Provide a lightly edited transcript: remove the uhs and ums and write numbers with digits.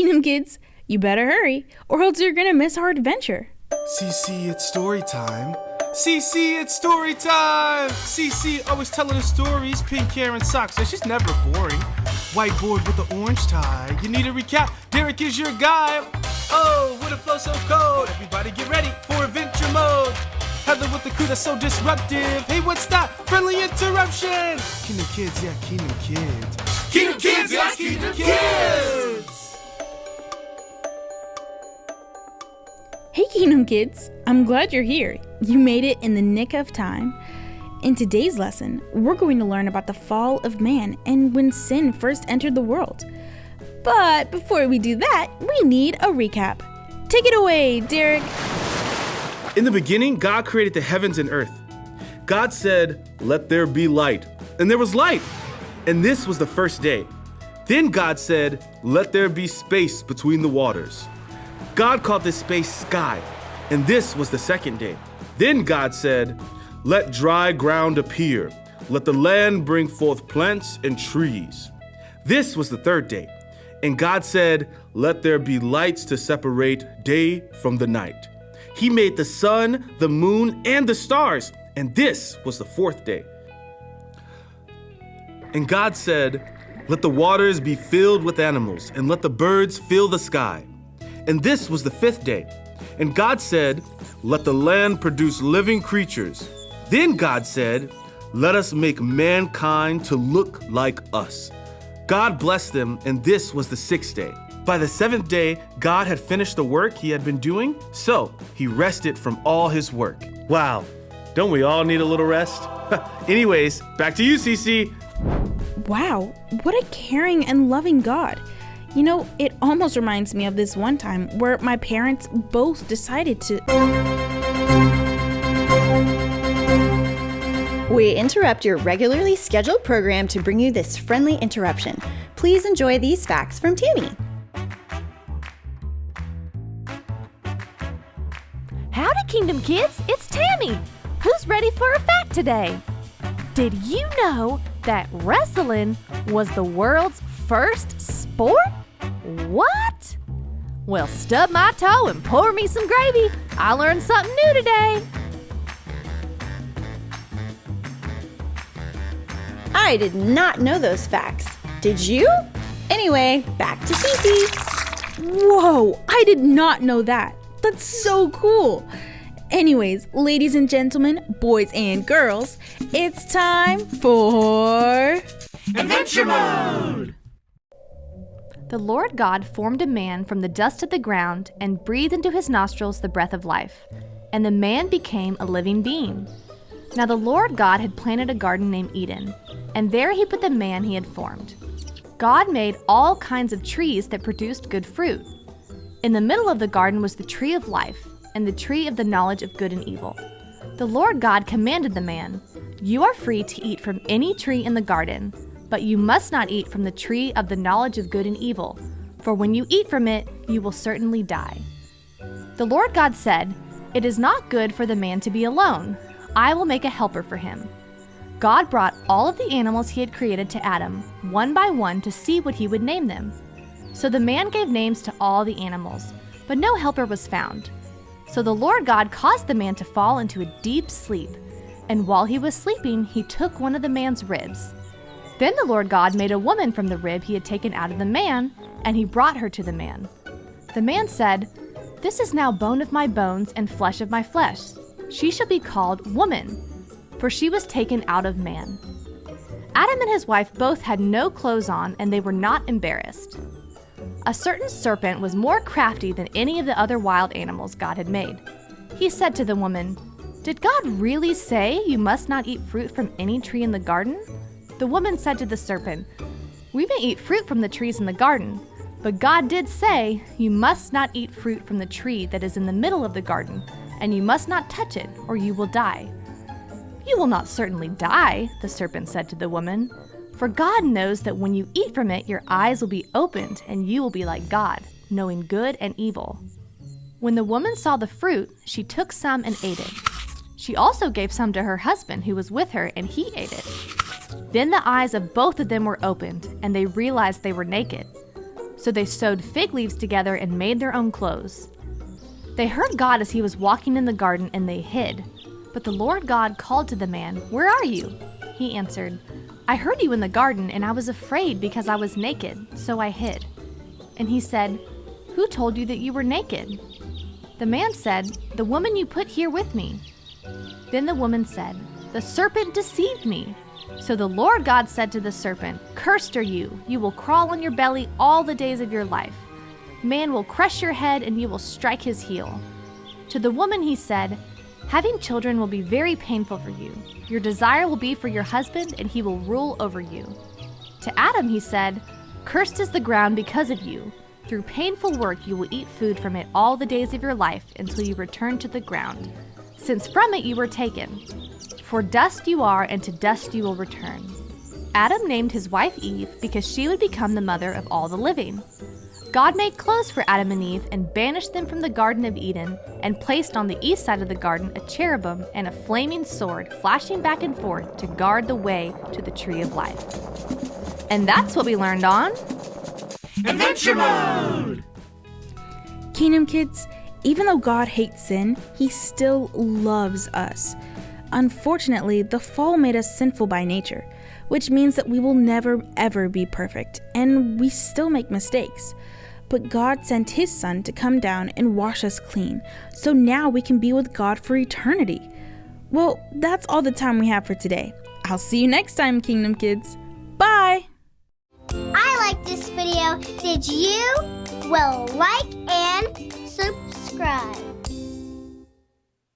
Kingdom Kids! You better hurry, or else you're gonna miss our adventure. CC, it's story time. CC, it's story time! CC always telling the stories, pink hair and socks, and she's never boring. Whiteboard with the orange tie. You need a recap? Derek is your guy. Oh, with a flow so cold. Everybody get ready for adventure mode. Heather with the crew that's so disruptive. Hey, what's that? Friendly interruption! Kingdom Kids, yeah, Kingdom Kids. Kingdom Kids, yeah, Kingdom Kids! Hey Kingdom Kids, I'm glad you're here. You made it in the nick of time. In today's lesson, we're going to learn about the fall of man and when sin first entered the world. But before we do that, we need a recap. Take it away, Derek. In the beginning, God created the heavens and earth. God said, "Let there be light." And there was light. And this was the first day. Then God said, "Let there be space between the waters." God called this space sky, and this was the second day. Then God said, "Let dry ground appear. Let the land bring forth plants and trees." This was the third day. And God said, "Let there be lights to separate day from the night." He made the sun, the moon, and the stars, and this was the fourth day. And God said, "Let the waters be filled with animals, and let the birds fill the sky." And this was the fifth day. And God said, "Let the land produce living creatures." Then God said, "Let us make mankind to look like us." God blessed them, and this was the sixth day. By the seventh day, God had finished the work he had been doing, so he rested from all his work. Wow, don't we all need a little rest? Anyways, back to you, Cece. Wow, what a caring and loving God. You know, it almost reminds me of this one time where my parents both decided to... We interrupt your regularly scheduled program to bring you this friendly interruption. Please enjoy these facts from Tammy. Howdy, Kingdom Kids, it's Tammy. Who's ready for a fact today? Did you know that wrestling was the world's first sport? What? Well, stub my toe and pour me some gravy. I learned something new today. I did not know those facts. Did you? Anyway, back to Cece. Whoa, I did not know that. That's so cool. Anyways, ladies and gentlemen, boys and girls, it's time for... Adventure Mode! The Lord God formed a man from the dust of the ground and breathed into his nostrils the breath of life, and the man became a living being. Now the Lord God had planted a garden named Eden, and there he put the man he had formed. God made all kinds of trees that produced good fruit. In the middle of the garden was the tree of life and the tree of the knowledge of good and evil. The Lord God commanded the man, "You are free to eat from any tree in the garden, but you must not eat from the tree of the knowledge of good and evil, for when you eat from it, you will certainly die." The Lord God said, "It is not good for the man to be alone. I will make a helper for him." God brought all of the animals he had created to Adam, one by one, to see what he would name them. So the man gave names to all the animals, but no helper was found. So the Lord God caused the man to fall into a deep sleep, and while he was sleeping, he took one of the man's ribs. Then the Lord God made a woman from the rib he had taken out of the man, and he brought her to the man. The man said, "This is now bone of my bones and flesh of my flesh. She shall be called woman, for she was taken out of man." Adam and his wife both had no clothes on, and they were not embarrassed. A certain serpent was more crafty than any of the other wild animals God had made. He said to the woman, "Did God really say you must not eat fruit from any tree in the garden?" The woman said to the serpent, "We may eat fruit from the trees in the garden, but God did say, you must not eat fruit from the tree that is in the middle of the garden, and you must not touch it, or you will die." "You will not certainly die," the serpent said to the woman, "for God knows that when you eat from it, your eyes will be opened, and you will be like God, knowing good and evil." When the woman saw the fruit, she took some and ate it. She also gave some to her husband who was with her, and he ate it. Then the eyes of both of them were opened, and they realized they were naked. So they sewed fig leaves together and made their own clothes. They heard God as he was walking in the garden, and they hid. But the Lord God called to the man, "Where are you?" He answered, "I heard you in the garden, and I was afraid because I was naked, so I hid." And he said, "Who told you that you were naked?" The man said, "The woman you put here with me." Then the woman said, "The serpent deceived me." So the Lord God said to the serpent, "Cursed are you. You will crawl on your belly all the days of your life. Man will crush your head, and you will strike his heel." To the woman he said, "Having children will be very painful for you. Your desire will be for your husband, and he will rule over you." To Adam he said, "Cursed is the ground because of you. Through painful work you will eat food from it all the days of your life until you return to the ground, since from it you were taken. For dust you are, and to dust you will return." Adam named his wife Eve because she would become the mother of all the living. God made clothes for Adam and Eve and banished them from the Garden of Eden and placed on the east side of the garden a cherubim and a flaming sword flashing back and forth to guard the way to the tree of life. And that's what we learned on Adventure Mode! Kingdom Kids, even though God hates sin, he still loves us. Unfortunately, the fall made us sinful by nature, which means that we will never ever be perfect, and we still make mistakes. But God sent his Son to come down and wash us clean, so now we can be with God for eternity. Well, that's all the time we have for today. I'll see you next time, Kingdom Kids. Bye! I liked this video. Did you? Well, like and subscribe.